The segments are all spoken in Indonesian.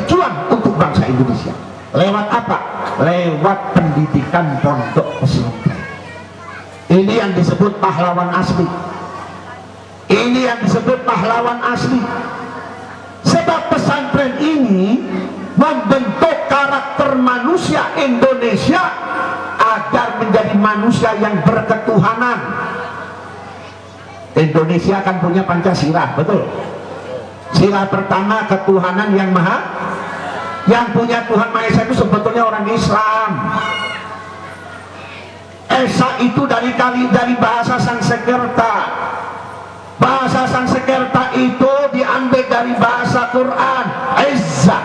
berjuang untuk bangsa Indonesia. Lewat apa? Lewat pendidikan pondok pesantren. Ini yang disebut pahlawan asli. Ini yang disebut pahlawan asli. Sebab pesantren ini membentuk karakter manusia Indonesia agar menjadi manusia yang berketuhanan. Indonesia kan punya Pancasila, betul? Sila pertama ketuhanan yang maha. Yang punya Tuhan Maha Esa itu sebetulnya orang Islam. Esa itu dari bahasa Sanskerta. Bahasa Sanskerta itu diambil dari bahasa Quran. Izza.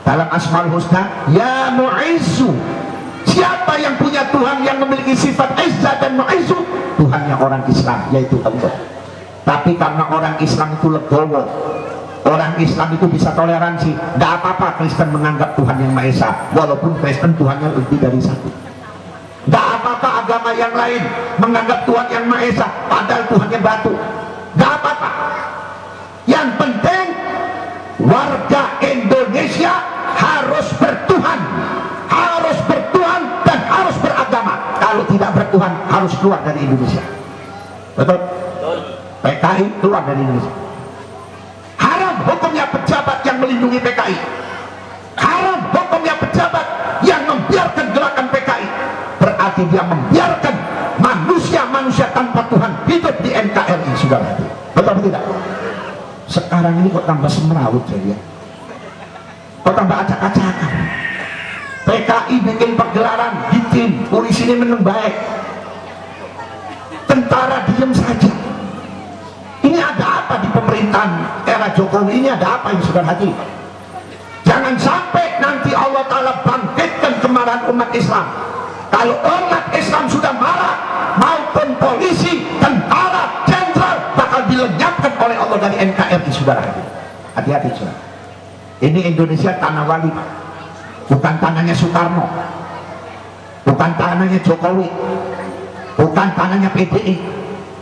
Dalam Asmaul Husna, ya Mu'izzu. Siapa yang punya Tuhan yang memiliki sifat Izza dan Mu'izzu? Tuhannya orang Islam, yaitu Allah. Tapi karena orang Islam itu legowo, orang Islam itu bisa toleransi, gak apa-apa Kristen menganggap Tuhan yang Maha Esa, walaupun Kristen Tuhannya lebih dari satu. Gak apa-apa agama yang lain menganggap Tuhan yang Maha Esa, padahal Tuhannya batu. Gak apa-apa. Yang penting warga Indonesia harus bertuhan, dan harus beragama. Kalau tidak bertuhan harus keluar dari Indonesia. Betul? PKI keluar dari Indonesia. Haram hukumnya pejabat yang melindungi PKI. Haram hukumnya pejabat yang membiarkan gerakan PKI. Berarti dia membiarkan manusia-manusia tanpa Tuhan hidup di NKRI, saudara. Betul atau tidak? Sekarang ini kok tambah semrawut saja. Kok tambah acak-acakan. PKI bikin pegelaran, bikin polisi ini menang baik. Tentara diam saja. Ini ada apa di pemerintahan era Jokowi ini? Ada apa yang saudara hati? Jangan sampai nanti Allah Ta'ala bangkitkan kemarahan umat Islam. Kalau umat Islam sudah marah, maupun polisi, tentara, jenderal bakal dilenyapkan oleh Allah dari NKRI, saudara. Hati-hati, saudara. Ini Indonesia tanah wali, bukan tanahnya Soekarno, bukan tanahnya Jokowi, bukan tanahnya PDI,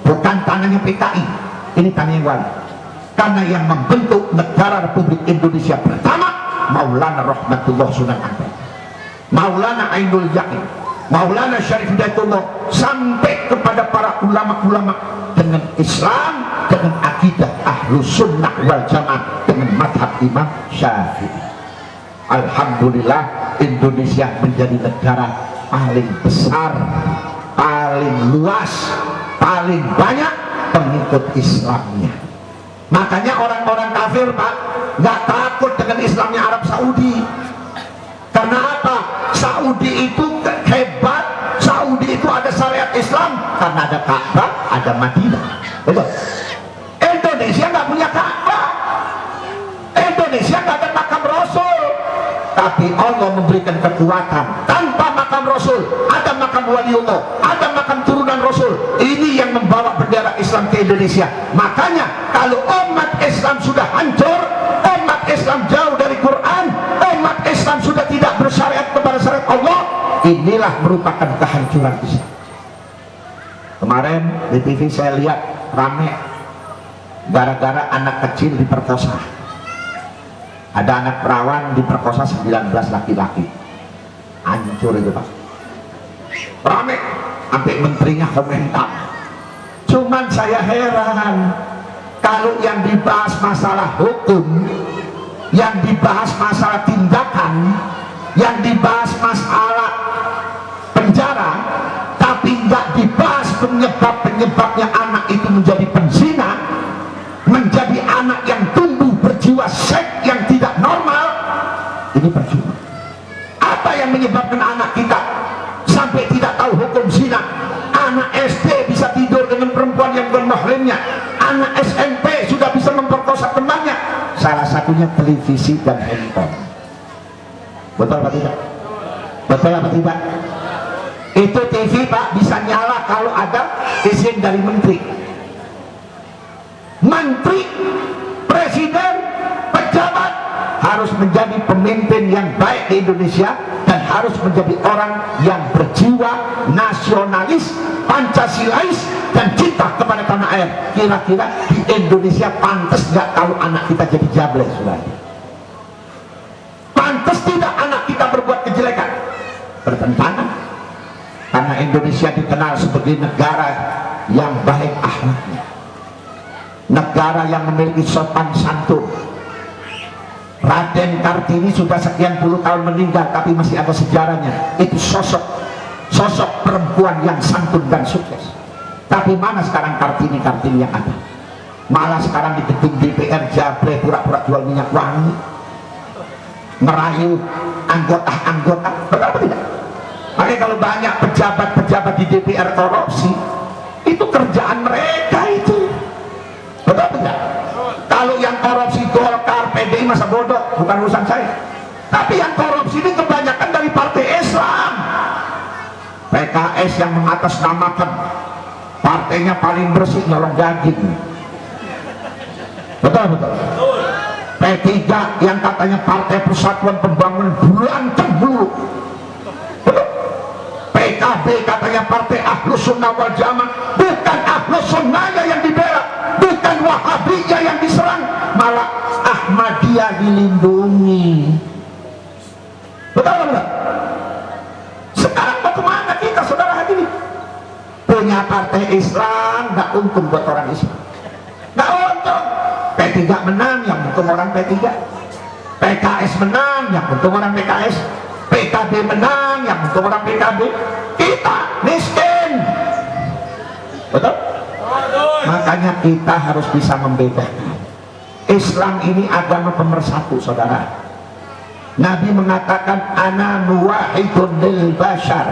bukan tanahnya PKI. Ini tanah yang wali. Karena yang membentuk negara Republik Indonesia pertama Maulana Rahmatullah Sunan Ampel, Maulana Ainul Yakin, Maulana Syarif Hidayatullah, sampai kepada para ulama-ulama dengan Islam, dengan akidah Ahlus Sunnah wal Jamaah, dengan madhab Imam Syafi'i. Alhamdulillah Indonesia menjadi negara paling besar, paling luas, paling banyak pengikut Islamnya. Makanya orang-orang kafir, Pak, nggak takut dengan Islamnya Arab Saudi. Karena apa? Saudi itu hebat, Saudi itu ada syariat Islam karena ada Ka'bah, ada Madinah. Betul? Indonesia nggak punya Ka'bah, Indonesia nggak ada makam Rasul. Tapi Allah memberikan kekuatan. Tanpa makam Rasul ada makam Waliullah, ada makam turunan Rasul. Ini yang membawa bendera Islam ke Indonesia. Makanya kalau umat Islam sudah hancur, umat Islam jauh dari Quran, umat Islam sudah tidak bersyariat kepada syariat Allah, inilah merupakan kehancuran Islam. Kemarin di TV saya lihat rame gara-gara anak kecil diperkosa. Ada anak perawan diperkosa 19 laki-laki. Hancur itu, Pak. Rame, sampai menterinya komentar. Cuman saya heran, kalau yang dibahas masalah hukum, yang dibahas masalah tindakan, yang dibahas masalah penjara, tapi nggak dibahas penyebab-penyebabnya anak itu menjadi penzina, menjadi anak yang tumbuh berjiwa seks yang tidak normal. Ini percuma. Apa yang menyebabkan anak kita sampai tidak tahu hukum zina? Anak SD bisa tidur dengan perempuan yang bukan mahramnya, anak SMP sudah bisa memperkosa temannya. Salah satunya televisi dan handphone. Betul apa tidak? Betul apa tidak? Itu TV, Pak, bisa nyala kalau ada izin dari menteri. Menteri, presiden, pejabat harus menjadi pemimpin yang baik di Indonesia dan harus menjadi orang yang berjiwa nasionalis, Pancasilais, dan cinta kepada tanah air. Kira-kira di Indonesia pantas nggak kalau anak kita jadi jablay, saudara? tidak anak kita berbuat kejelekan? Bertentangan. Karena Indonesia dikenal sebagai negara yang baik akhlaknya, negara yang memiliki sopan santun. Raden Kartini sudah sekian puluh tahun meninggal, tapi masih ada sejarahnya. Itu sosok perempuan yang santun dan sukses. Tapi mana sekarang Kartini yang ada? Malah sekarang di gedung DPR jablay, pura-pura jual minyak wangi, merayu anggota. Betul apa tidak? Makanya kalau banyak pejabat di DPR korupsi, itu kerjaan mereka itu. Betul apa tidak? Kalau yang korupsi Golkar, PDI masa bodoh, bukan urusan saya. Tapi yang korupsi ini kebanyakan dari partai Islam. PKS yang mengatasnamakan partainya paling bersih, nyolong daging. Betul. P3 yang katanya Partai Persatuan Pembangunan berantem dulu. Betul. PKB katanya Partai Ahlus Sunnah wal Jamaah, bukan Ahlus Sunnahnya yang dibela, bukan Wahabiyah yang diserang, malah Ahmadiyah dilindungi. Betul. Sekarang mau kemana kita, saudara hadirin? Punya partai Islam nggak untung buat orang Islam, nggak untung. P3 menang, yang untung orang P3. PKS menang, yang untung orang PKS. PKB menang, yang untung orang PKB. Kita miskin. Betul? Makanya kita harus bisa membedakan. Islam ini agama pemersatu, saudara. Nabi mengatakan ana muwahhidun lil bashar.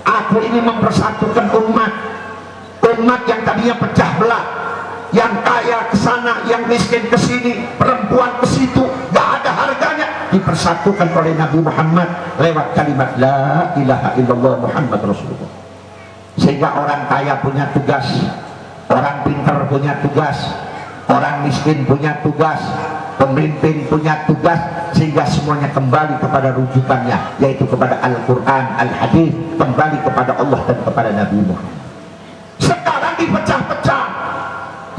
Aku ini mempersatukan umat yang tadinya pecah belah, yang kaya ke sana, yang miskin ke sini, perempuan ke situ, gak ada harganya, dipersatukan oleh Nabi Muhammad lewat kalimat la ilaha illallah Muhammad Rasulullah. Sehingga orang kaya punya tugas, orang pintar punya tugas, orang miskin punya tugas, pemimpin punya tugas, sehingga semuanya kembali kepada rujukannya, yaitu kepada Al-Quran, Al-Hadis, kembali kepada Allah dan kepada Nabi Muhammad. Sekarang dipecah-pecah,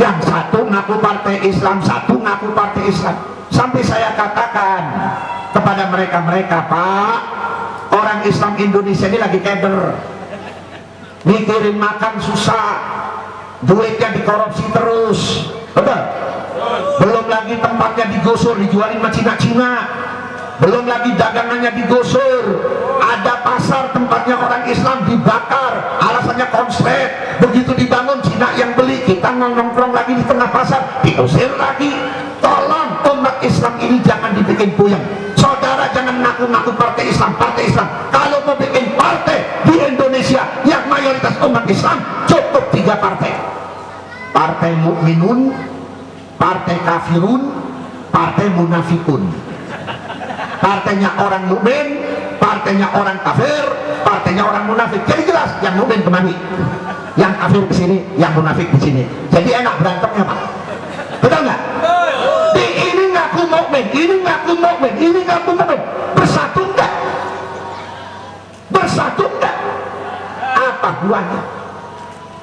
yang satu ngaku partai Islam, satu ngaku partai Islam. Sampai saya katakan kepada mereka, Pak, orang Islam Indonesia ini lagi keder, mikirin makan susah, duitnya dikorupsi terus. Betul? Belum lagi tempatnya digusur, dijualin sama Cina-Cina. Belum lagi dagangannya digusur. Ada pasar tempatnya orang Islam dibakar, alasannya konslet. Begitu dibangun, Cina yang beli, kita nongkrong lagi di tengah pasar, diusir lagi. Tolong umat Islam ini jangan dibikin puyeng. Saudara jangan ngaku-ngaku partai Islam. Kalau mau bikin partai di Indonesia yang mayoritas umat Islam, cukup 3 partai. Partai Mukminun, partai Kafirun, partai Munafikun. Partainya orang mukmin, partainya orang kafir, partainya orang munafik. Jadi jelas, yang mukmin kemana, yang kafir ke sini, yang munafik di sini. Jadi enak berantemnya, Pak. Betul nggak? Di ini ngaku mukmin, ini ngaku mukmin, ini ngaku mukmin. Bersatu nggak? Bersatu nggak? Apa buahnya?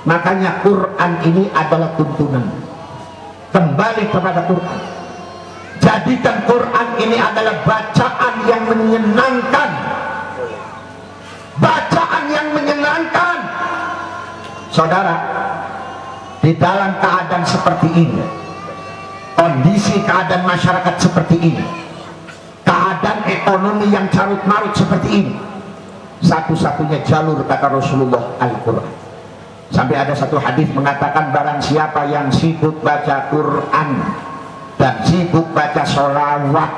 Makanya Quran ini adalah tuntunan. Kembali kepada Quran. Jadikan Quran ini adalah bacaan yang menyenangkan. Bacaan yang menyenangkan. Saudara, di dalam keadaan seperti ini, kondisi keadaan masyarakat seperti ini, keadaan ekonomi yang carut marut seperti ini, satu-satunya jalur, kata Rasulullah, Al-Quran. Sampai ada satu hadis mengatakan, barang siapa yang sibuk baca Quran dan sibuk baca sholawat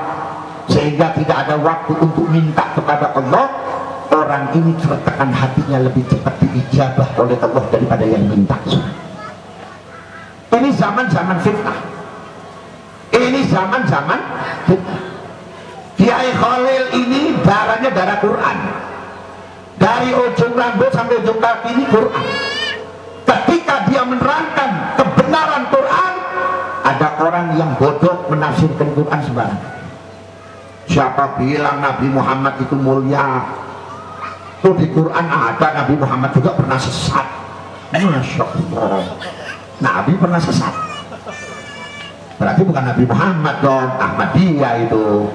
sehingga tidak ada waktu untuk minta kepada Allah, orang ini tertekan hatinya lebih cepat diijabah oleh Allah daripada yang minta. Ini zaman-zaman fitnah. Ini zaman-zaman fitnah. Kiai Khalil ini darahnya darah Quran, dari ujung rambut sampai ujung kaki ini Quran. Ketika dia menerangkan kebenaran Quran, ada orang yang bodoh menafsirkan Quran sembarangan. Siapa bilang Nabi Muhammad itu mulia? Tuh di Quran ada Nabi Muhammad juga pernah sesat. Masya Allah, Nabi pernah sesat. Berarti bukan Nabi Muhammad dong, Ahmadiyah itu.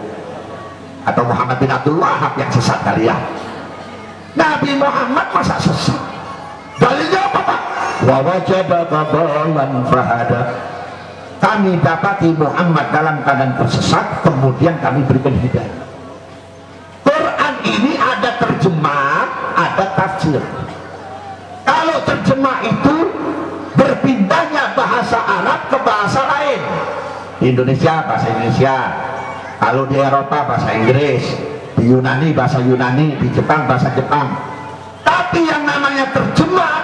atau Muhammad bin Abdul Wahab yang sesat kali ya. Nabi Muhammad masa sesat? Dalilnya apa Pak? Wa wajadaka dhalan fahada. Kami dapati Muhammad dalam keadaan tersesat, kemudian kami berikan hidayah. Quran ini ada terjemah, ada tafsir. Kalau terjemah itu berpindahnya bahasa Arab ke bahasa lain. Di Indonesia bahasa Indonesia, kalau di Eropa bahasa Inggris, di Yunani bahasa Yunani, di Jepang bahasa Jepang. Tapi yang namanya terjemah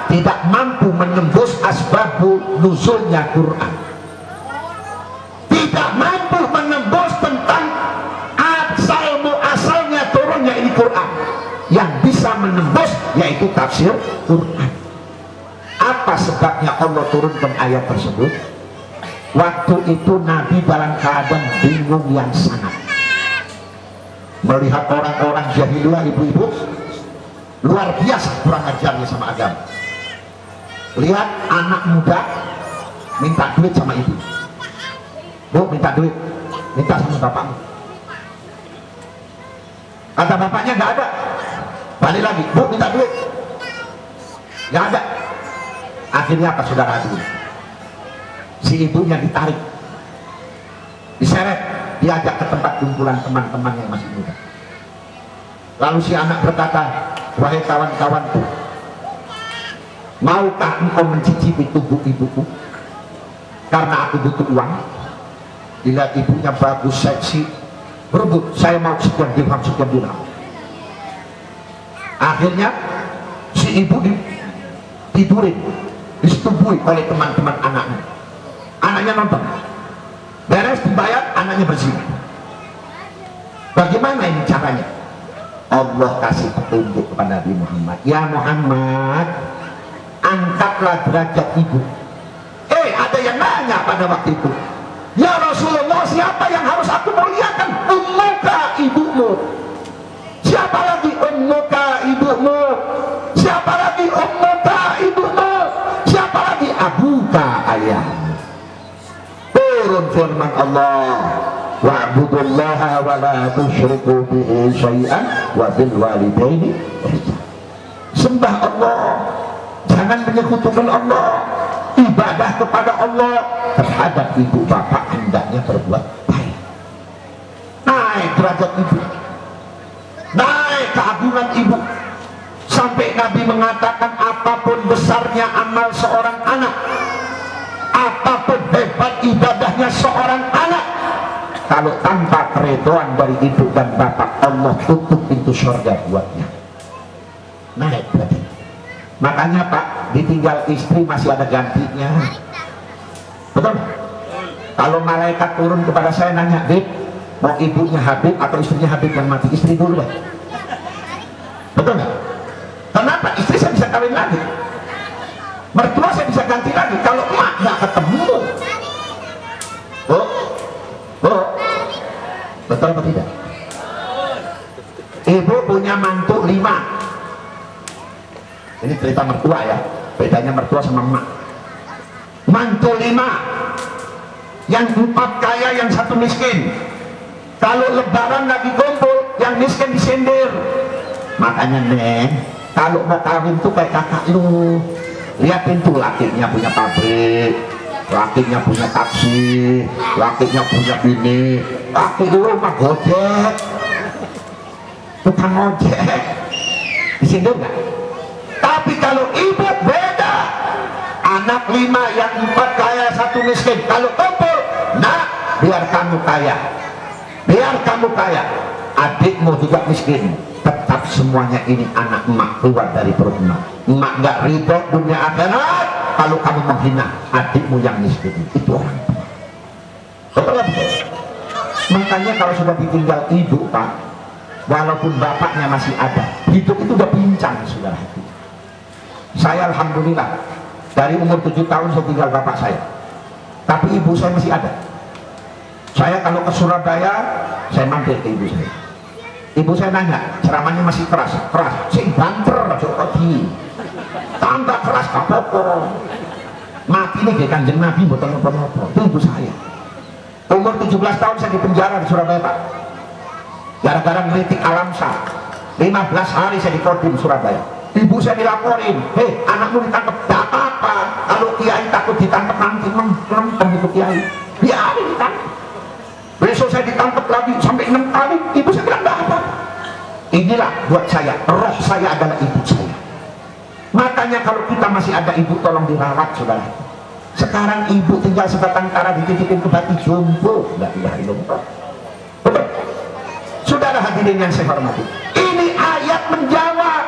tidak mampu menembus asbabun nuzulnya Quran, tidak mampu menembus tentang asal muasalnya turunnya ini Quran. Yang bisa menembus yaitu tafsir Quran. Apa sebabnya Allah turunkan ayat tersebut? Waktu itu Nabi dalam keadaan bingung yang sangat, melihat orang-orang jahiliyah, ibu-ibu luar biasa kurang ajarnya sama agama. Lihat anak muda minta duit sama ibu. Bu, minta duit, minta sama bapakmu. Kata bapaknya nggak ada. Balik lagi, bu minta duit, nggak ada. Akhirnya apa saudara hadirin? Si ibunya ditarik, diseret, diajak ke tempat kumpulan teman-teman yang masih muda. Lalu si anak berkata, wahai kawan-kawanku, maukah engkau mencicipi tubuh ibuku? Karena aku butuh uang. Dilihat ibunya bagus, seksi, berebut, saya mau sekian dirham, sekian dirham. Akhirnya si ibu tidurin, disetubui oleh teman-teman anaknya. Anaknya nonton, beres dibayar, anaknya berzina. Bagaimana ini caranya? Allah kasih petunjuk kepada Nabi Muhammad. Ya Muhammad, angkatlah derajat ibu. Ada yang nanya pada waktu itu, ya Rasulullah, siapa yang harus aku muliakan? Ummuka, ibumu. Siapa lagi ummuka, ibumu? Siapa lagi ummuka, ibumu? Siapa lagi abuka, ayahmu? Turun firman Allah, wa'budullaha wa la tusyriku bihi syai'an wa bil walidaini ihsan. Sembah Allah, jangan menyekutukan Allah. Ibadah kepada Allah, terhadap ibu bapak hendaknya berbuat baik. Naik derajat ibu, naik keagungan ibu, sampai Nabi mengatakan apapun besarnya amal seorang anak, apapun hebat ibadahnya seorang anak, kalau tanpa keridhaan dari ibu dan bapak, Allah tutup pintu surga buatnya. Naik berarti. Makanya Pak, ditinggal istri masih ada gantinya. Betul? Kalau malaikat turun kepada saya nanya, Dek, mau ibunya Habib atau istrinya Habib yang mati? Istri dulu deh. Betul nggak? Kenapa? Istri saya bisa kawin lagi, mertua saya bisa ganti lagi. Kalau emak nggak ketemu, betul apa tidak? Ibu punya mantu 5. Ini cerita mertua ya, bedanya mertua sama emak. Mantu 5, yang 4 kaya, yang 1 miskin. Kalau lebaran lagi kumpul, yang miskin disindir. Makanya Neng, kalau mau kawin tuh kayak kakak lu, liatin tuh lakinya punya pabrik, lakinya punya taksi, lakinya punya bini. Laki lu mah gojek, tukang ojek, disindir nggak? Tapi kalau ibu beda, anak 5, yang 4 kaya, 1 miskin. Kalau kumpul, nah biar kamu kaya, biar kamu kaya, adikmu juga miskin, tetap semuanya ini anak emak keluar dari perut emak. Emak nggak ridho dunia akhirat kalau kamu menghina adikmu yang miskin. Itu orang tua. Betul nggak betul? Makanya kalau sudah ditinggal ibu Pak, walaupun bapaknya masih ada, hidup itu udah pincang saudara. Saya alhamdulillah dari umur 7 tahun saya tinggal bapak saya, tapi ibu saya masih ada. Saya kalau ke Surabaya, saya mampir ke ibu saya. Ibu saya nanya, ceramahnya masih keras, sing banter, jokopi, tambah keras kapoko. Mati nih kayak Kanjeng Nabi, bukan nopo-nopo. Itu ibu saya. Umur 17 tahun saya di penjara di Surabaya Pak. gara-gara ngelitik Alamsa. 15 hari saya di Kodim Surabaya. Ibu saya dilaporin, hei anakmu ditangkap. Gak apa-apa, kalau kiai takut ditangkap nanti nonton itu kiai, biarin ditangkap. Besok saya ditangkap lagi sampai 6 kali. Ibu saya bilang gak apa. Inilah buat saya, roh saya adalah ibu saya. Makanya kalau kita masih ada ibu, tolong dirawat saudara. Sekarang ibu tinggal sebatang kara dititipin ke batu jumbo. La ilaha illallah. Betul. Saudara hadirin yang saya hormati, ini ayat menjawab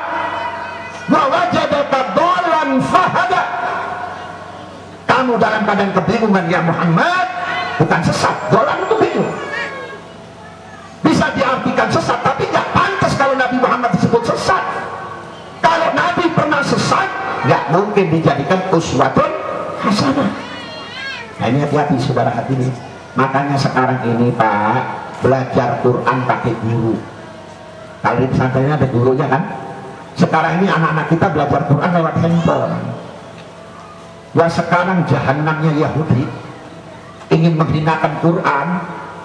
wa wajadaka dhalan fahada. Kamu dalam keadaan kebingungan ya Muhammad, bukan sesat. Dhalan itu bingung, bisa diartikan sesat, tapi nggak pantas kalau Nabi Muhammad disebut sesat. Kalau Nabi pernah sesat, nggak mungkin dijadikan uswatun hasanah. Nah ini hati-hati saudara hadirin. Makanya sekarang ini Pak, belajar Quran pakai guru. Kalau di pesantrennya ada gurunya kan. Sekarang ini anak-anak kita belajar Quran lewat handphone. Wah sekarang jahanamnya Yahudi ingin menghinakan Quran,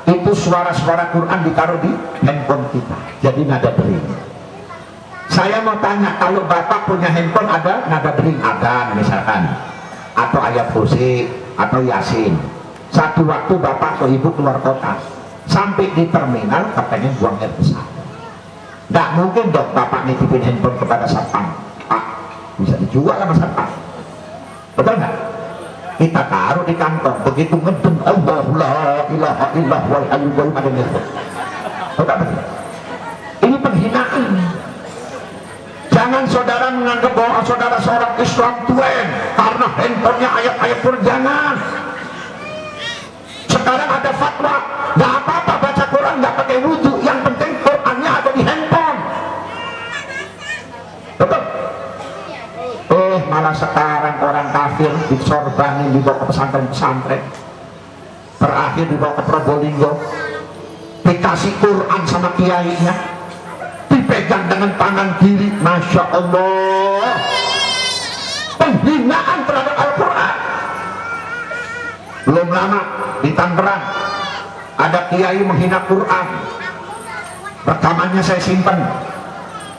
itu suara-suara Quran ditaruh di handphone kita, jadi nada dering. Saya mau tanya, kalau bapak punya handphone ada nada dering, ada misalkan, atau ayat kursi atau yasin. Satu waktu bapak atau ibu keluar kota, sampai di terminal kepengen buang air besar, nggak mungkin dong bapak nitipin handphone kepada satpam. Pak, bisa dijual sama satpam, betul nggak? Kita taruh di kantong, begitu ngedem Allah la ilaha illallah wal hayyul qayyum ada handphone. Betul betul. Ini penghinaan. Jangan saudara menganggap bahwa saudara seorang Islam tuen karena handphonenya ayat-ayat Quran. Jangan. Sekarang ada fatwa, nggak apa-apa baca Quran nggak pakai wudhu, yang penting Qurannya ada di handphone. Betul. Malah sekarang orang kafir disorbanin, dibawa ke pesantren-pesantren, terakhir dibawa ke Probolinggo, dikasih Quran sama kiainya, dipegang dengan tangan kiri. Masya Allah, penghinaan terhadap Al-Quran. Belum lama di Tangerang ada kiai menghina Quran, rekamannya saya simpan.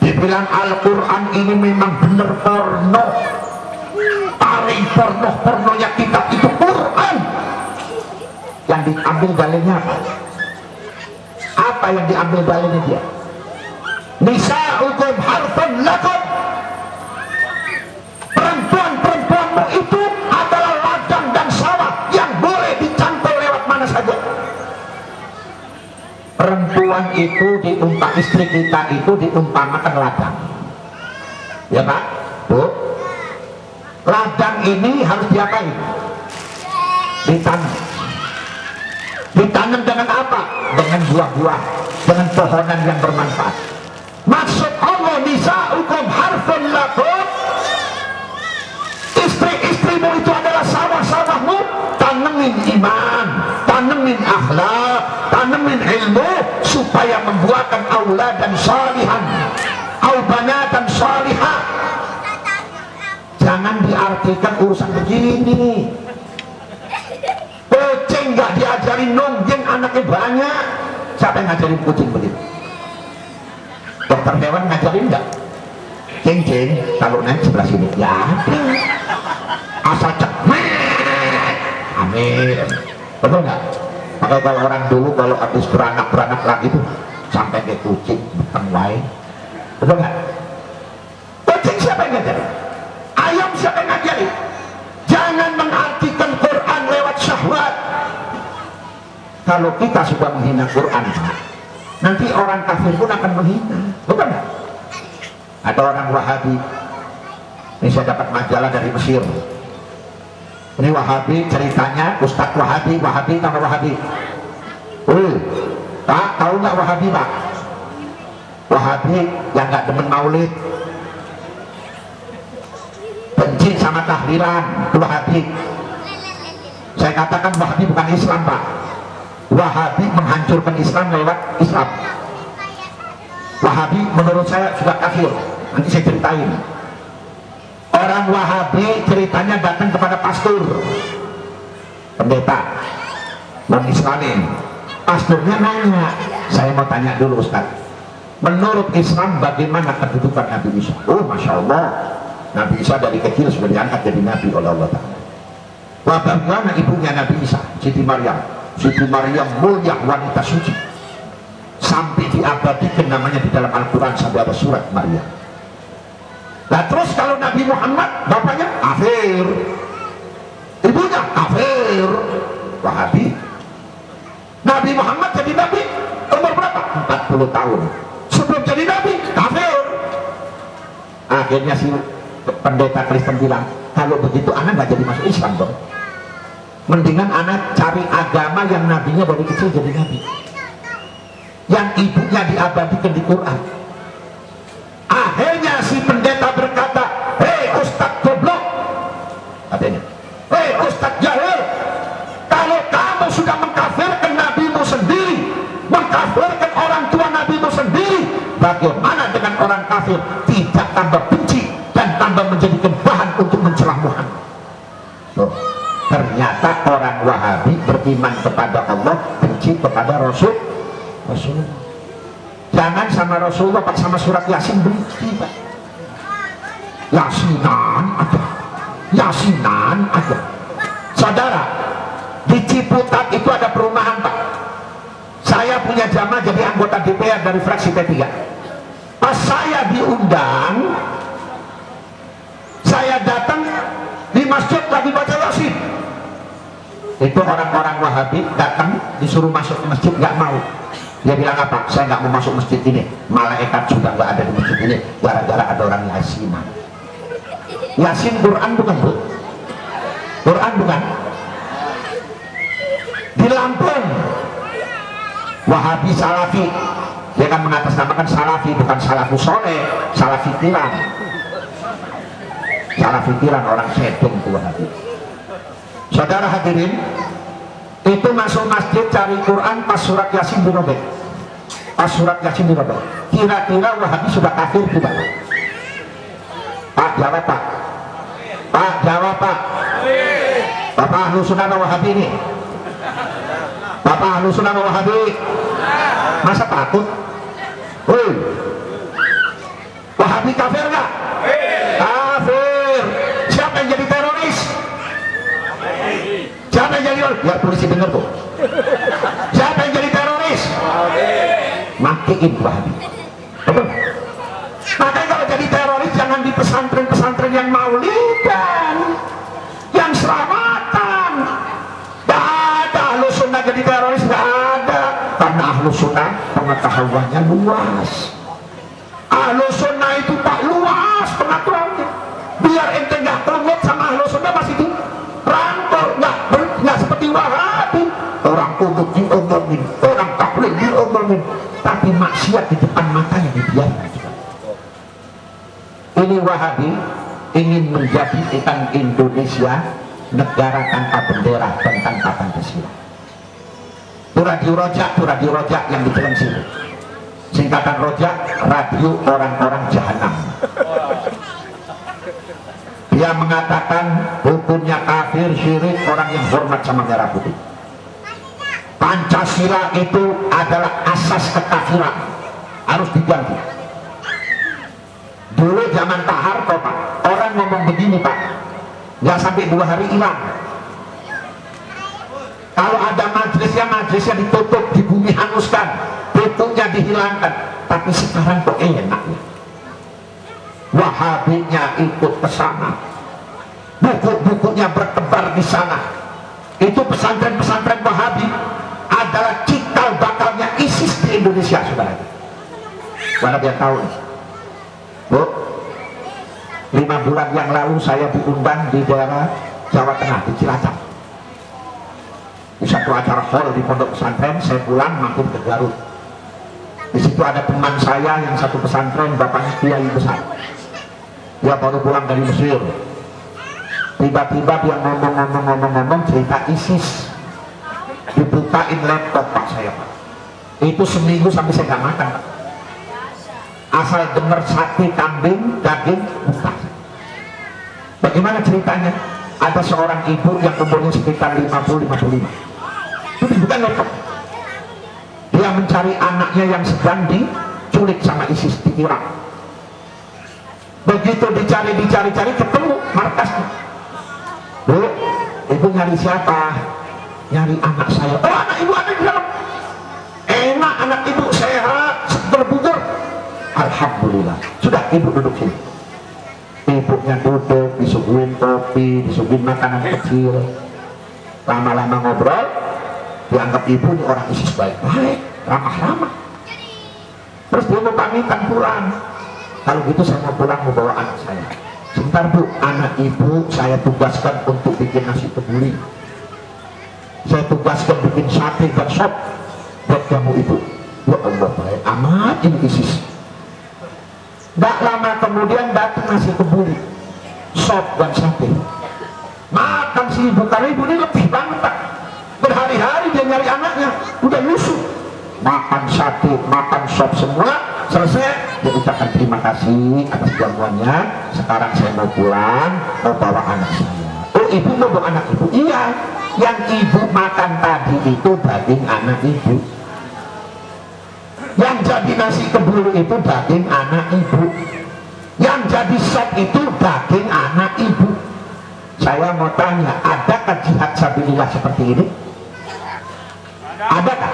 Dibilang Al-Quran ini memang benar porno, paling pornonya kitab itu Quran. Yang diambil dalilnya apa? Apa yang diambil dalilnya dia? Nisa'ukum harfun lakum, perempuan-perempuanmu itu adalah ladang dan sawah yang boleh dicantol lewat mana saja. Perempuan itu istri kita itu diumpamakan ladang, ya Pak, Bu. Ladang ini harus diapain? Ditanam. Ditanam dengan apa? Dengan buah-buah, dengan pohonan yang bermanfaat. Maksud Allah, nisa'ukum harfun lakum, istri-istrimu itu adalah sawah-sawahmu. Tanemin iman, tanemin akhlak, tanemin ilmu, supaya membuahkan auladan salihan, aubanatan salihah. Jangan diartikan urusan begini. Kucing nggak diajarin nonggeng, anaknya banyak. Siapa yang ngajarin kucing begitu? Dokter hewan ngajarin nggak? Cing-cing, kalau naik sebelah sini, ya ada. Asal cepat. Amin. Betul nggak? Maka kalau orang dulu kalau habis beranak lagi tuh sampai ke kucing beteng wae. Betul nggak? Kucing siapa yang ngajarin? Ayam siapa yang ngajarin? Jangan mengartikan Quran lewat syahwat. Kalau kita sudah menghina Quran, nanti orang kafir pun akan menghina. Betul nggak? Ada orang Wahabi, ini saya dapat majalah dari Mesir. Ini Wahabi ceritanya, Ustadz Wahabi nama Wahabi. Pak, tahu nggak Wahabi Pak? Wahabi yang nggak demen maulid, benci sama tahlilan, Wahabi. Saya katakan Wahabi bukan Islam Pak. Wahabi menghancurkan Islam lewat Islam. Wahabi menurut saya sudah kafir. Nanti saya ceritain. Orang Wahabi ceritanya datang kepada pastor, pendeta non Islamin. Pasturnya nanya, saya mau tanya dulu Ustaz, menurut Islam bagaimana kedudukan Nabi Isa? Oh Masya Allah, Nabi Isa dari kecil sudah diangkat jadi Nabi oleh Allah Ta'ala. Wah, bagaimana ibunya Nabi Isa? Siti Maryam. Siti Maryam mulia, wanita suci, sampai diabadikan namanya di dalam Al-Quran sampai ada surat Maryam. Nah terus kalau Nabi Muhammad, bapaknya kafir, ibunya kafir, Wahabi. Nabi Muhammad jadi Nabi umur berapa? 40 tahun. Sebelum jadi Nabi, kafir. Akhirnya si pendeta Kristen bilang, kalau begitu anak gak jadi masuk Islam dong. Mendingan anak cari agama yang nabinya dari kecil jadi nabi, yang ibunya diabadikan di Quran. Akhirnya si pendeta berkata, hei Ustadz goblok, katanya, hei Ustadz jahil, kalau kamu sudah mengkafirkan nabimu sendiri, mengkafirkan orang tua nabimu sendiri, bagaimana dengan orang kafir tidak tambah benci dan tambah menjadikan bahan untuk mencelah Muhammad? Loh, ternyata orang Wahabi beriman kepada Allah, benci kepada Rasulullah. Jangan sama Rasulullah Pak, sama surat Yasin benci Pak. Yasinan aja. Saudara, di Ciputat itu ada perumahan Pak. Saya punya jamaah jadi anggota DPR dari fraksi P3. Pas saya diundang, saya datang di masjid lagi baca Yasin. Itu orang-orang Wahabi datang disuruh masuk ke masjid, nggak mau. Dia bilang apa? Saya nggak mau masuk masjid ini, malaikat sudah nggak ada di masjid ini gara-gara ada orang Yasinan. Yasin Quran bukan Bu? Quran bukan? Di Lampung Wahabi Salafi, dia kan mengatasnamakan Salafi, bukan Salafus Soleh, Salafi Tiran. Salafi Tiran orang sedong itu Wahabi. Saudara hadirin, itu masuk masjid cari Quran pas surat Yasin dirobek. Pas surat Yasin dirobek. Kira-kira Wahabi sudah kafir tidak? Pak jawab Pak. Pak jawab Pak. Bapak Ahlu Sunnah Wahabi ini. Bapak Ahlu Sunnah Wahabi. Masa takut? Woi, Wahabi kafir nggak? Kafir. Siapa yang jadi teroris? Siapa yang jadi, biar polisi dengar tuh, siapa yang jadi teroris? Matiin Wahabi. Betul? Makanya kalau jadi teroris jangan di pesantren-pesantren yang maulidan, yang selamatan. Gak ada Ahlu Sunnah jadi teroris, gak ada. Karena Ahlu Sunnah pengetahuannya luas. Ahlu Sunnah itu tak luas pengetahuannya. Biar ente gak terlibat sama Ahlu Sunnah masih di rangkul, nggak seperti Wahabi. Orang kudus diomongin, orang taklim diomongin, tapi maksiat di depan matanya dibiarkan. Ini Wahabi ingin menjadikan Indonesia negara tanpa bendera dan tanpa Pancasila. Itu radio rojak yang di dalam sini. Singkatan rojak, radio orang-orang jahanam. Dia mengatakan hukumnya kafir, syirik, orang yang hormat sama merah putih. Pancasila itu adalah asas kekafiran, harus diganti. Dulu zaman Pak Harto Pak, orang ngomong begini Pak, nggak sampai 2 hari hilang. Kalau ada majlisnya ditutup, di bumi hanguskan, tutupnya dihilangkan. Tapi sekarang kok enak ya, Wahabinya ikut ke sana, buku-bukunya bertebar di sana. Itu pesantren-pesantren Wahabi adalah cikal bakalnya ISIS di Indonesia, saudara. Mana dia tahu? Bu, 5 bulan yang lalu saya diundang di daerah Jawa Tengah, di Cilacap, di satu acara hall di pondok pesantren. Saya pulang mampir ke Garut. Di situ ada teman saya yang satu pesantren, bapaknya kiai besar. Dia baru pulang dari Mesir. Tiba-tiba dia ngomong cerita ISIS. Dibukain laptop Pak saya Pak. Itu seminggu sampai saya nggak makan Pak. Asal dengar sate kambing, daging, buka. Bagaimana ceritanya? Ada seorang ibu yang umurnya sekitar 50-55. Itu dibuka laptop. dia mencari anaknya yang sedang diculik sama ISIS di Irak. Begitu dicari ketemu markasnya. Bu, ibu nyari siapa? Nyari anak saya. Oh, anak ibu ada di dalam. Enak, anak ibu sehat, berbudur. Alhamdulillah. Sudah, ibu duduk sini. Ibunya duduk, disuguhin kopi, disuguhin makanan kecil. Lama-lama ngobrol, dianggap ibu ini orang ISIS baik-baik, ramah-ramah. Terus dia mau pamitan pulang. Kalau gitu saya mau pulang, mau bawa anak saya. Sebentar bu, anak ibu saya tugaskan untuk bikin nasi kebuli. Saya tugaskan bikin sate dan sop buat kamu ibu. Ya Allah, baik amat ini ISIS. Tidak lama kemudian datang nasi kebuli, sop dan sate. Makan si ibu, karena ibu ini lebih banget Pak. Berhari-hari dia nyari anaknya, udah lusuh. Makan sate, makan sop semua. Selesai, dia ucapkan terima kasih atas jamuannya. Sekarang saya mau pulang, mau bawa anak saya. Oh, ibu mau bawa anak ibu? Iya, yang ibu makan tadi itu daging anak ibu. Yang jadi nasi kebuli itu daging anak ibu. Yang jadi sop itu daging anak ibu. Saya mau tanya, adakah jihad sabilillah seperti ini? Adakah?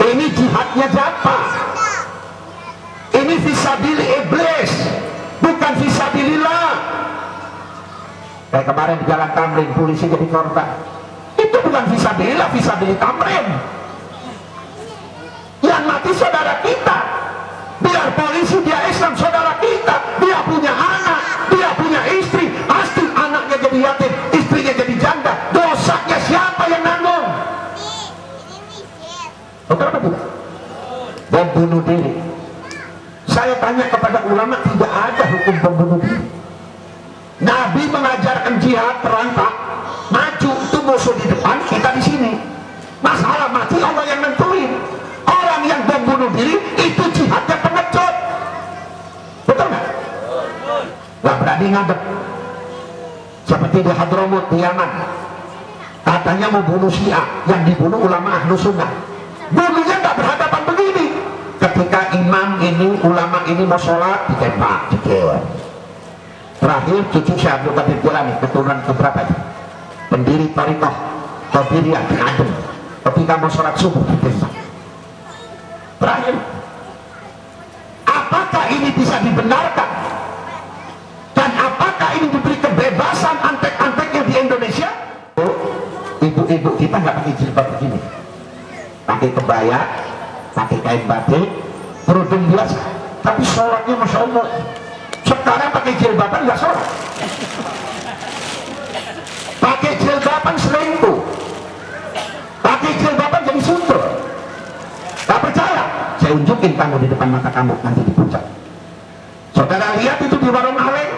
Ini jihadnya siapa? Ini fisabilillah iblis, bukan fisabilillah. Kayak kemarin di Jalan Tamrin, polisi jadi korban. Itu bukan fisabilillah, fisabilillah Tamrin. Yang mati saudara kita. Biar polisi dia Islam, saudara kita. Dia punya anak, dia punya istri. Pasti anaknya jadi yatim, istrinya jadi janda. Dosanya siapa yang nanggung? Betul apa tidak? Bom bunuh diri. Saya tanya kepada ulama, tidak ada hukum bom bunuh diri. Nabi mengajarkan jihad perang Pak. Maju itu musuh di depan, kita di sini. Masalah mati Allah yang nentuin. Orang yang bom bunuh diri itu jihadnya pengecut. Betul nggak? Nggak berani ngadep. Seperti di Hadramut di Yaman, katanya mau bunuh Syiah, yang dibunuh ulama Ahlus Sunnah. Bunuhnya nggak berhadapan begini. Ketika imam ini, ulama ini mau sholat, ditembak, jekir. Terakhir cucu saya Abdul Qadir Jilani, keturunan keberapa itu? Pendiri Thariqah Qadiriyah di Adem. Ketika mau sholat subuh, ditembak. Terakhir, apakah ini bisa dibenarkan? Dan apakah ini diberi kebebasan antek-anteknya di Indonesia? Ibu-ibu kita nggak pakai jilbab begini, pakai kebaya, pakai kain batik, kerudung biasa, tapi sholatnya Masya Allah. Sekarang pakai jilbaban nggak sholat, pakai jilbaban selingkuh, pakai jilbaban jadi suntur. Gak percaya? Saya unjukin kamu di depan mata kamu nanti di puncak. Saudara lihat itu di warung Aleng,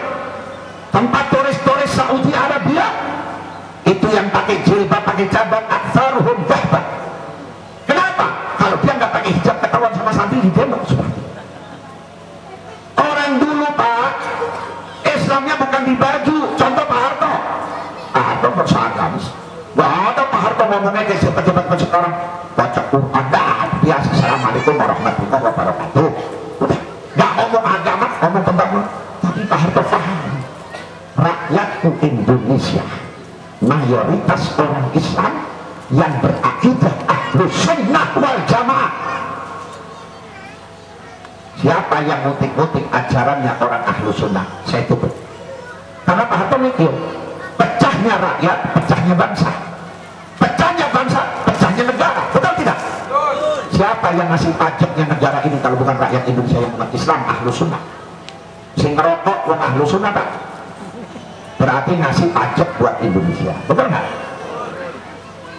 tempat turis-turis Saudi Arabia, itu yang pakai jilbab, pakai cadar, aktsaruhum dhahban. Kenapa? Kalau dia nggak pakai hijab ketahuan sama santri di demo. Orang dulu Pak, Islamnya bukan di baju. Contoh Pak Harto. Pak Harto berseragam. Nggak ada Pak Harto ngomongnya kayak pejabat sekarang. Baca Quran, biasa. Assalamualaikum warahmatullahi wabarakatuh. Udah, nggak ngomong agama, ngomong pembangunan. Tapi Pak Harto paham. Rakyatku Indonesia, mayoritas orang Islam yang berakidah Ahlus Sunnah wal Jamaah. Siapa yang ngutik-ngutik ajarannya orang Ahlus Sunnah, saya tutup. Karena Pak Harto mikir, pecahnya rakyat, pecahnya bangsa. Pecahnya bangsa, pecahnya negara. Betul tidak? Siapa yang ngasih pajaknya negara ini kalau bukan rakyat Indonesia yang umat Islam, Ahlus Sunnah? Sing ngerokok wong Ahlus Sunnah Pak, berarti ngasih pajak buat Indonesia. Betul nggak?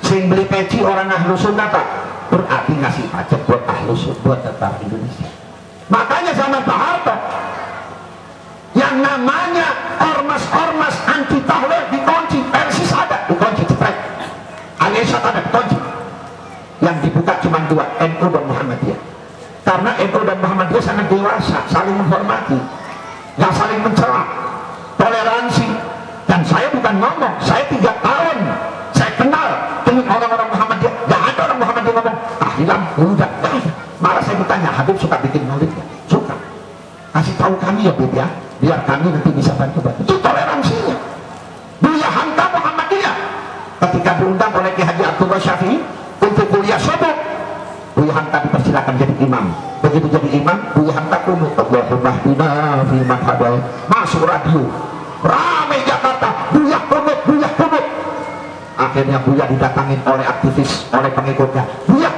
Sing beli peci orang Ahlus Sunnah Pak, berarti ngasih pajak buat Ahlus Sunnah, buat tetap Indonesia. Makanya zaman Pak Harto, yang namanya ormas-ormas anti tahlil dikunci, Persis ada dikunci, cepat. Al-Isyad ada dikunci. Yang dibuka cuma dua, NU dan Muhammadiyah. Karena NU dan Muhammadiyah sangat dewasa, saling menghormati, nggak saling mencela, toleransi. Dan saya bukan ngomong, saya 3 tahun saya kenal dengan orang-orang Muhammadiyah. Nggak ada orang Muhammadiyah ngomong tahlilan, udah nggak ada. Malah saya bertanya, Habib suka bikin maulid ya? Suka. Kasih tahu kami ya Bib ya, biar kami nanti bisa bantu-bantu. Itu toleransinya. Buya Hamka Muhammadiyah ketika diundang oleh Ki Haji Abdullah Syafi'i untuk kuliah subuh, Buya Hamka dipersilakan jadi imam. Begitu jadi imam, Buya Hamka kunut, Allahumma hdina fi man hadayt. Masuk radio, ramai Jakarta, Buya kunut, Buya kunut. Akhirnya Buya didatangin oleh aktivis, oleh pengikutnya. Buya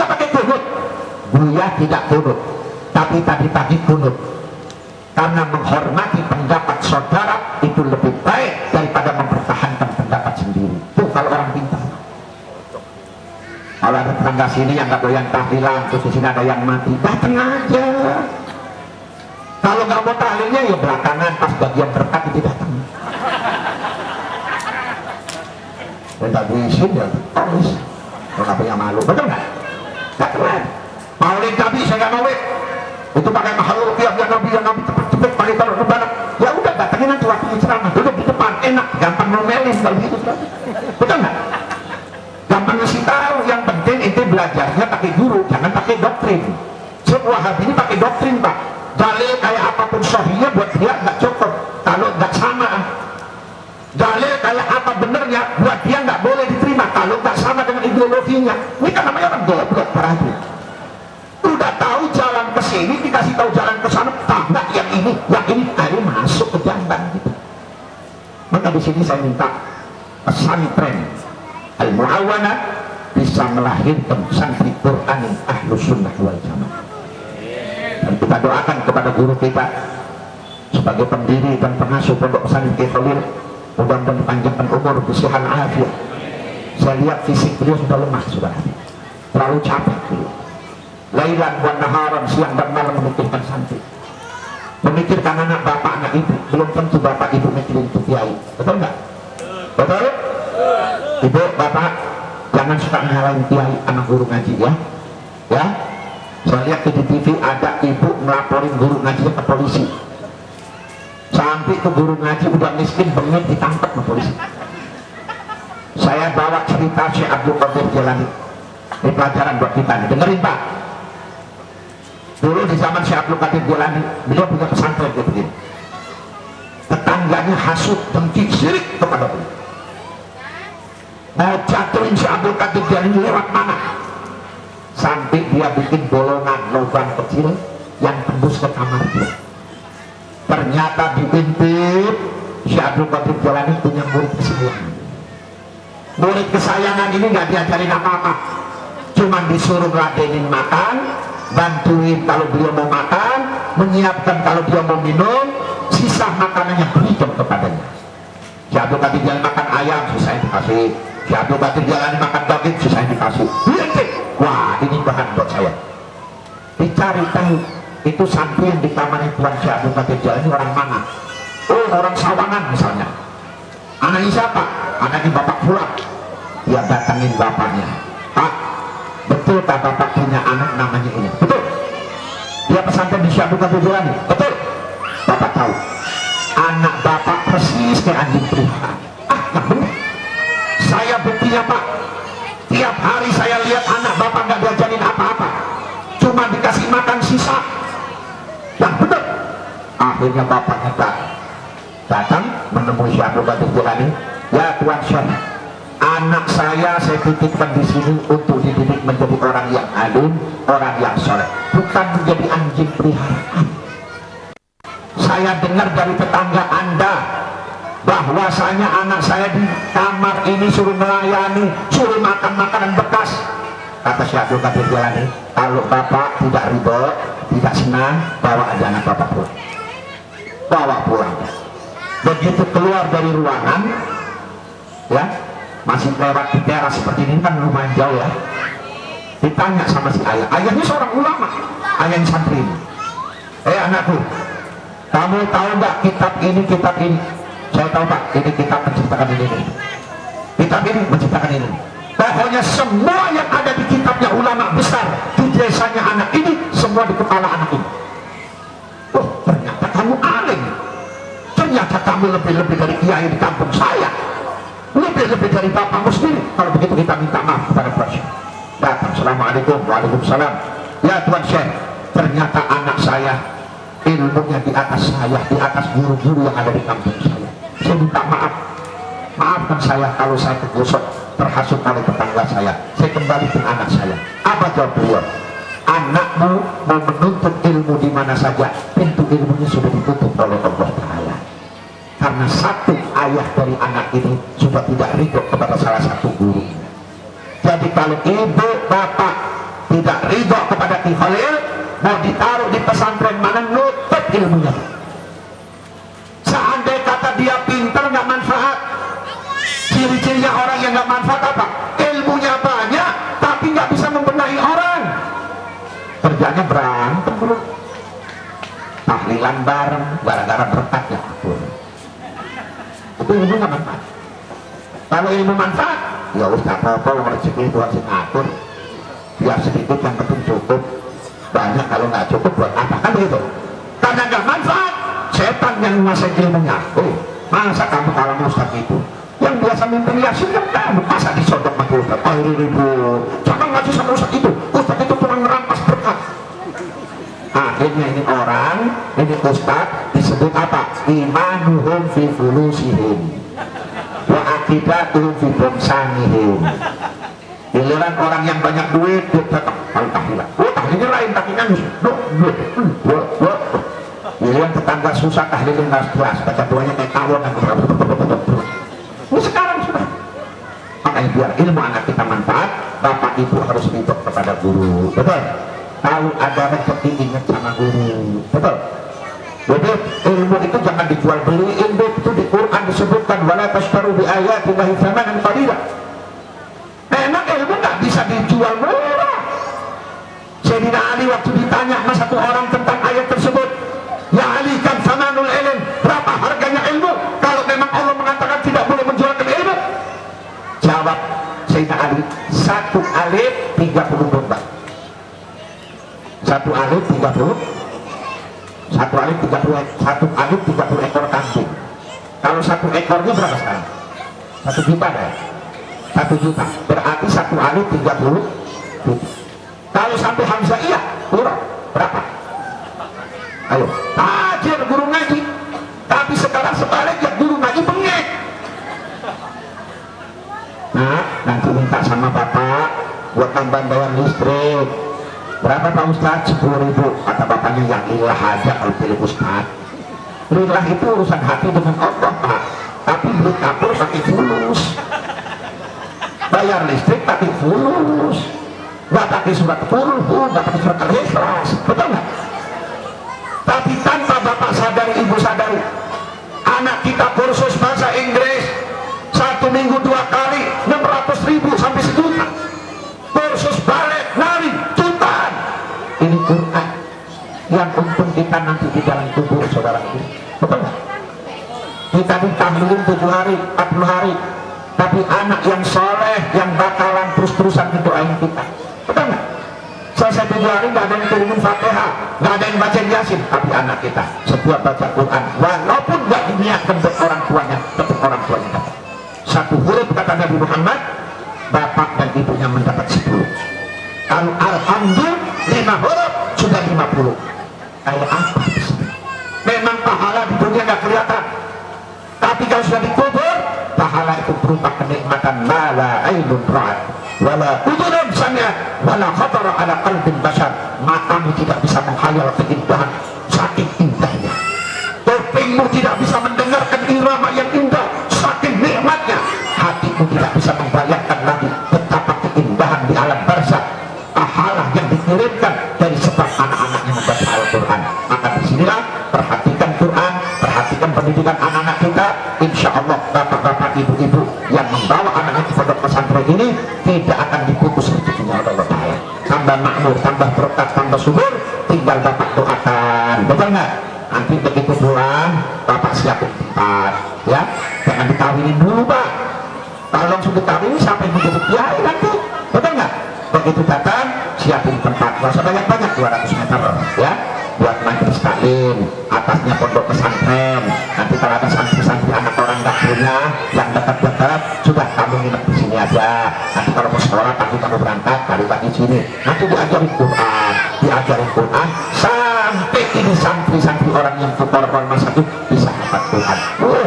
pakai kunut. Buya tidak kunut, tapi tadi pagi kunut. Karena menghormati pendapat saudara itu lebih baik daripada mempertahankan pendapat sendiri. Tuh kalau orang pintar. Kalau ada tetangga sini yang nggak doyan tahlilan, terus di sini ada yang mati, datang aja. Kalau nggak mau tahlilnya ya belakangan pas bagian berkat itu datang. Minta diisin ya, tulis. Kalau nggak punya malu, betul nggak? Nggak keren. Maulid Nabi saya nggak maulid. Itu pakai makhluk yang Nabi cepet-cepet pakai taruh ke barat. Ya udah datangin nanti waktu ceramah, duduk di depan, enak, gampang ngomelin kalau gitu. Betul nggak? Gampang ngasih tahu. Yang penting itu belajarnya pakai guru, jangan pakai doktrin. Sebuah hal ini pakai doktrin Pak. Dalil kayak apapun sahihnya buat dia nggak cukup kalau nggak sama. Dalil kayak apa benernya buat dia nggak boleh diterima kalau nggak sama dengan ideologinya. Ini kan namanya orang goblok parahnya. Udah tahu jalan ke sini, dikasih tahu jalan ke sana, tambah yang ini akhirnya masuk ke jamban gitu. Maka di sini saya minta pesantren Al-Mu'awanah bisa melahirkan santri Quran Ahlus Sunnah wal Jamaah. Dan kita doakan kepada guru kita sebagai pendiri dan pengasuh pondok pesantren Kiai Khalil, mudah-mudahan dipanjangkan umur, kesehatan, afiat. Saya lihat fisik beliau sudah lemah, sudah terlalu capek beliau. Lailan wa naharan, siang dan malam memikirkan santri, memikirkan anak bapak, anak ibu. Belum tentu bapak ibu mikirin untuk kiai, betul nggak? Betul? Ibu bapak jangan suka ngalahin kiai anak guru ngaji ya. Ya, saya lihat di TV ada ibu melaporin guru ngajinya ke polisi. Sampai ke guru ngaji udah miskin bengit ditangkap ke polisi. Saya bawa cerita Syekh Abdul Qadir Jilani. Ini pelajaran buat kita nih, dengerin Pak. Dulu di zaman Syekh Abdul Qadir Jilani, beliau punya pesantren kayak begini. Tetangganya hasut, dengki, syirik kepada beliau. Mau jatuhin Syekh Abdul Qadir Jilani lewat mana? Sampai dia bikin bolongan lubang kecil yang tembus ke kamar dia. Ternyata diintip Syekh Abdul Qadir Jilani punya murid kesayangan. Murid kesayangan ini nggak diajarin apa-apa, cuman disuruh ngeladenin makan, bantuin kalau beliau mau makan, menyiapkan kalau dia mau minum, sisa makanannya berikan kepadanya. Syekh Abdul Qadir Jilani makan ayam, sisa dikasih. Syekh Abdul Qadir Jilani makan daging, sisa dikasih. Wah, ini bahan buat saya. Dicari tahu itu santri yang dikamani Tuan Syekh Abdul Qadir Jilani orang mana? Oh, orang Sawangan misalnya. Anaknya siapa? Anaknya bapak pulang. Dia datangin bapaknya. Pak, betul tak bapak punya anak namanya ini? Betul. Dia pesantren di Syekh Abdul Qadir Jilani? Betul. Bapak tahu anak bapak persis kayak anjing peliharaan. Nggak benar. Saya buktinya Pak. Tiap hari saya lihat anak bapak nggak diajarin apa-apa, cuma dikasih makan sisa. Yang benar. Akhirnya bapaknya datang menemui Syekh Abdul Qadir Jilani. Ya Tuan Syekh, anak saya titipkan di sini untuk dididik menjadi orang yang alim, orang yang soleh, bukan menjadi anjing peliharaan. Saya dengar dari tetangga Anda bahwasanya anak saya di kamar ini suruh melayani, suruh makan makanan bekas. Kata Syekh Abdul Qadir Jilani, kalau bapak tidak ridho, tidak senang, bawa aja anak bapak pulang. Bawa pulang. Begitu keluar dari ruangan, ya masih lewat di teras seperti ini kan lumayan jauh ya. Ditanya sama si ayah, ayahnya seorang ulama, ayahnya santri ini. Anakku, kamu tahu nggak kitab ini? Saya tahu Pak, ini kitab menciptakan ini. Kitab ini menciptakan ini. Pokoknya semua yang ada di kitabnya ulama besar di desanya anak ini, semua di kepala anak ini. Oh, ternyata kamu alim. Ternyata kamu lebih-lebih dari kiai di kampung saya, lebih-lebih dari bapakmu sendiri. Kalau begitu kita minta maaf kepada Pak Syekh. Datang Assalamualaikum. Waalaikumsalam. Ya Tuan Syekh, ternyata anak saya ilmunya di atas saya, di atas guru-guru yang ada di kampung saya. Saya minta maaf, maafkan saya kalau saya tergosok, terhasut oleh tetangga saya. Saya kembalikan anak saya. Apa jawab beliau? Anakmu mau menuntut ilmu di mana saja, pintu ilmunya sudah ditutup oleh Allah Ta'ala. Karena satu ayah dari anak ini sudah tidak ridho kepada salah satu guru. Jadi kalau ibu bapak tidak ridho kepada Ki Khalil, mau ditaruh di pesantren mana, nutup ilmunya. Seandainya kata dia pintar nggak manfaat, ciri-cirinya orang yang nggak manfaat apa? Ilmunya banyak tapi nggak bisa membenahi orang, kerjanya berantem bro, tahlilan bareng gara-gara berkat ya ampun. Itu ilmu nggak manfaat. Kalau ilmu manfaat, ya udah apa-apa, rezeki Tuhan sing ngatur, biar sedikit yang penting cukup, banyak kalau nggak cukup buat apa, kan begitu. Karena nggak manfaat, setan yang menguasai ilmunya. Oh, masa kamu kalau ustaz itu yang biasa mimpin yasin kan kamu, masa disodok sama ustaz? Oh ribut, jangan ngaji sama ustaz itu, ustaz itu cuma merampas berkat. Akhirnya ini orang, ini ustaz disebut apa? Imanuhum fi fulusihim wa akidatuhum fi bumsanihim. Giliran orang yang banyak duit, dia tetap kalau tahlilan. Oh tahlilnya lain, tahlilnya giliran tetangga susah, tahlilnya nggak jelas, baca doanya kayak tawon. Ini sekarang sudah. Makanya biar ilmu anak kita manfaat, bapak ibu harus ridho kepada guru. Betul? Tahu ada rezeki, ingat sama guru. Betul? Jadi ilmu itu jangan dijual beliin. Itu di Quran disebutkan wala tashtaru bi ayatillahi tsamanan qalila. Memang ilmu nggak bisa dijual murah. Sayyidina Ali waktu ditanya sama satu orang tentang ayat tersebut, ya Ali kan tsamanul ilm, berapa harganya ilmu kalau memang Allah mengatakan tidak boleh menjualkan ilmu? Jawab Sayyidina Ali, 1 alif 30 domba. 1 alif 30 ekor kambing. Kalau 1 ekornya berapa sekarang? 1 juta ya? 1 juta berarti 1 alif 30 juta. Kalau sampai Hamzah iya kurang berapa? Ayo, tajir guru ngaji. Tapi sekarang sebaliknya guru ngaji bengek. Nah, nanti minta sama bapak buat tambahan bayar listrik. Berapa Pak Ustadz? 10.000. Kata bapaknya, yang ilah aja kalau pilih Ustadz. Lillah itu urusan hati dengan Allah Pak. Tapi beli kapur pakai fulus, bayar listrik pakai fulus, nggak pakai surat fulhu, nggak pakai surat al-ikhlas. Betul nggak? Tapi tanpa bapak sadari, ibu sadari, anak kita kursus bahasa Inggris 1 minggu 2 kali 600.000 sampai 1 juta. Kursus balet, nari, jutaan. Ini Quran yang untung kita nanti di dalam kubur saudara ini. Betul nggak? Kita ditahlilin 7 hari, 40 hari, tapi anak yang soleh yang bakalan terus-terusan doain kita. Betul nggak? Selesai 7 hari nggak ada yang turunin Fatihah, nggak ada yang baca Yasin, tapi anak kita setiap baca Quran, walaupun nggak diniatkan untuk orang tuanya, tetap orang tuanya dapat 1 huruf. Kata Nabi Muhammad, bapak dan ibunya mendapat 10. Kalau alhamdulillah 5 huruf sudah 50. Kayak apa? Memang pahala di dunia nggak kelihatan, tapi kalau sudah dikubur, pahala itu berupa kenikmatan la ainun ra'at wala udhunun sami'at wala khatara ala qalbin bashar. Matamu tidak bisa menghayal keindahan saking indahnya, kupingmu tidak bisa mendengarkan irama yang indah saking nikmatnya, hatimu tidak bisa membayangkan lagi betapa keindahan di alam barzakh, pahala yang dikirimkan dari sebab anak-anak yang membaca Al-Quran. Maka disinilah perhatikan Quran, perhatikan pendidikan anak-anak kita. Insya Allah bapak-bapak, ibu-ibu yang membawa anak-anak ke pondok pesantren ini tidak akan diputus rezekinya oleh Allah Ta'ala. Tambah makmur, tambah berkat, tambah subur, tinggal bapak doakan. Betul nggak? Nanti begitu pulang, bapak siapin tempat, ya. Jangan dikawinin dulu pak. Kalau sudah dikawinin siapa yang menjadi kiai nanti? Betul nggak? Begitu datang, siapin tempat. Nggak usah banyak-banyak, 200 meter, ya. Buat majelis taklim, atasnya pondok pesantren. Nanti kalau ada santri-santri anak orang nggak punya, yang zakat sudah kamu nginep di sini aja. Nanti kalau mau sekolah pagi kamu berangkat balik lagi sini. Nanti diajarin Quran sampai ini santri-santri orang yang fukara orang masa itu bisa dapat Quran.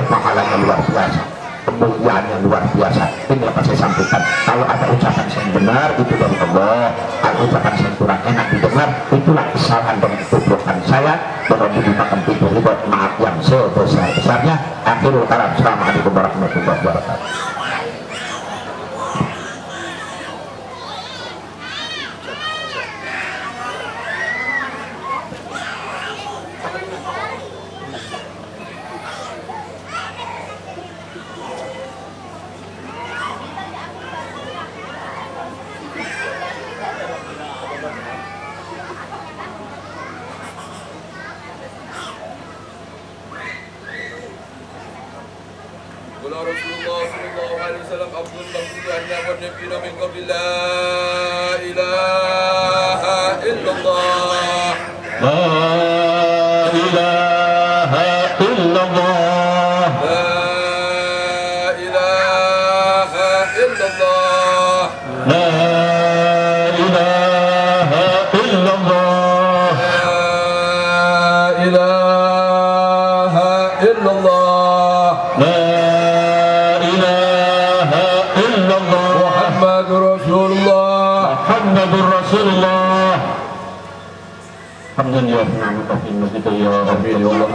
Pahalanya luar biasa, kemuliaannya luar biasa. Ini apa saya sampaikan. Kalau ada ucapan yang benar itu dari Allah. Kalau ucapan yang kurang enak didengar, itulah kesalahan dan kebobrokan saya. Mohon dimakan pintu riba, maaf yang sebesar-besarnya. Akhirul kalam. Assalamualaikum warahmatullahi wabarakatuh. Rasulullah sallallahu alaihi wasallam afdal maghfirah anna wa nabiyina min qabli la ilaha illallah la ilaha illallah la ilaha illallah la ilaha illallah la ilaha illallah Rasulullah hamdan ya Rabbi masjid ya Rabbi ya Allah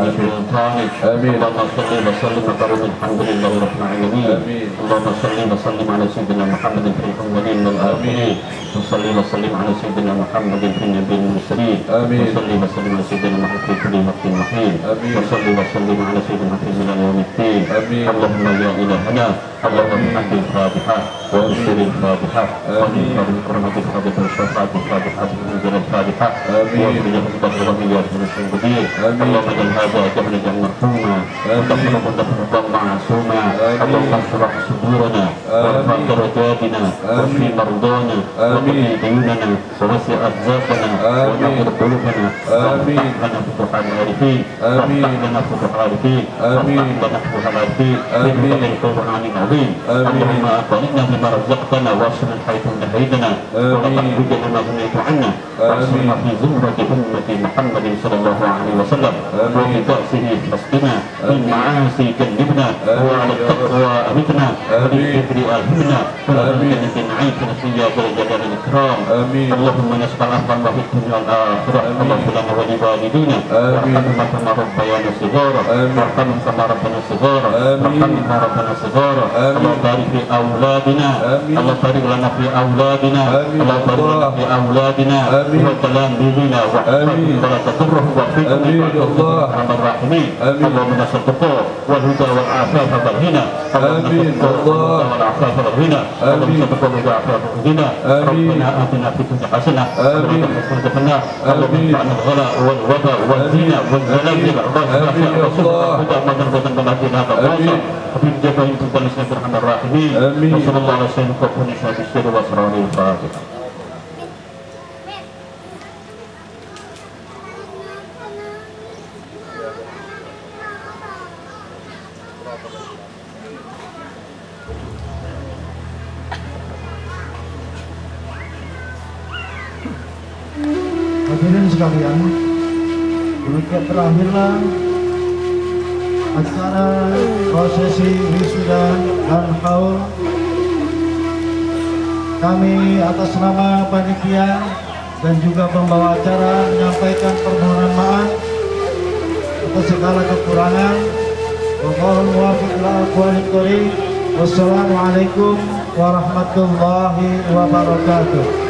amin Allahumma salli wa sallim wa barik alhamdulillahi rabbil alamin Allahumma salli wa sallim ala sayyidina Muhammadin fil awwalin wal akhirin wa salli wa sallim ala sayyidina Muhammadin fil nabiyyin mursalin wa salli wa sallim ala sayyidina Muhammadin fi kulli waqtin wa hin wa salli wa sallim ala sayyidina Muhammadin yawmiddin Allahumma ya ilahana Allahumma hadil Fatihah wa ushiril Fatihah wa min karamatil Fatihah wa syafatil Fatihah wa minzalil Fatihah wa min Bismillahirrahmanirrahim. Allahumma jal hadza jahlan marhuma wa taqabbal ma'suma Allahumma shrah sudurana warfa darajatina wa fi mardana wa qi duyunana wa wasi' arzaqana wa tahir qulubana amin lana futuhal arifin amin lana futuhal arifin amin lana futuhal arifin amin Qur'an azim Allahumma aqinna bima razaqtana wa asrif haythu nahaydana wa taqabbal ma kunaytu 'anna wa asrif fi zumrati محمد صلى الله عليه وسلم وفي كأسه فاسقنا من معاصي جنبنا وعلى التقوى أمتنا وبالكبر أهمنا وبالجنة نعيشنا فيها بالجلال الإكرام اللهم نسأل العفو في الدنيا والآخرة اللهم لنا ولوالدينا وارحمنا كما ربيانا صغارا وارحمنا كما ربنا صغارا وارحمنا كما ربنا صغارا اللهم بارك في أولادنا اللهم بارك لنا في أولادنا اللهم بارك لنا في أولادنا وتلاميذنا ولا تضره وفقنا الله الرحمن الرحيم اللهم نسأل التقوى والهدى والعافاف والغنى آمين الله والعافاف والغنى اللهم نسأل التقوى والعافاف والغنى ربنا آتنا في الدنيا حسنة آمين اللهم انفعنا الغلاء والوباء والزنا والزلازل آمين الله الهدى والهدى والهدى آمين وفي الجبل تقبل اسمك الرحمن الرحيم وصلى الله على سيدنا محمد وعلى آله وصحبه الفاتحة. Hadirin sekalian, demikian terakhirlah acara prosesi wisuda dan haul. Kami atas nama panitia dan juga pembawa acara menyampaikan permohonan maaf atas segala kekurangan. Wallahul muwaffiq ila aqwalil thoriq. Wassalamualaikum warahmatullahi wabarakatuh.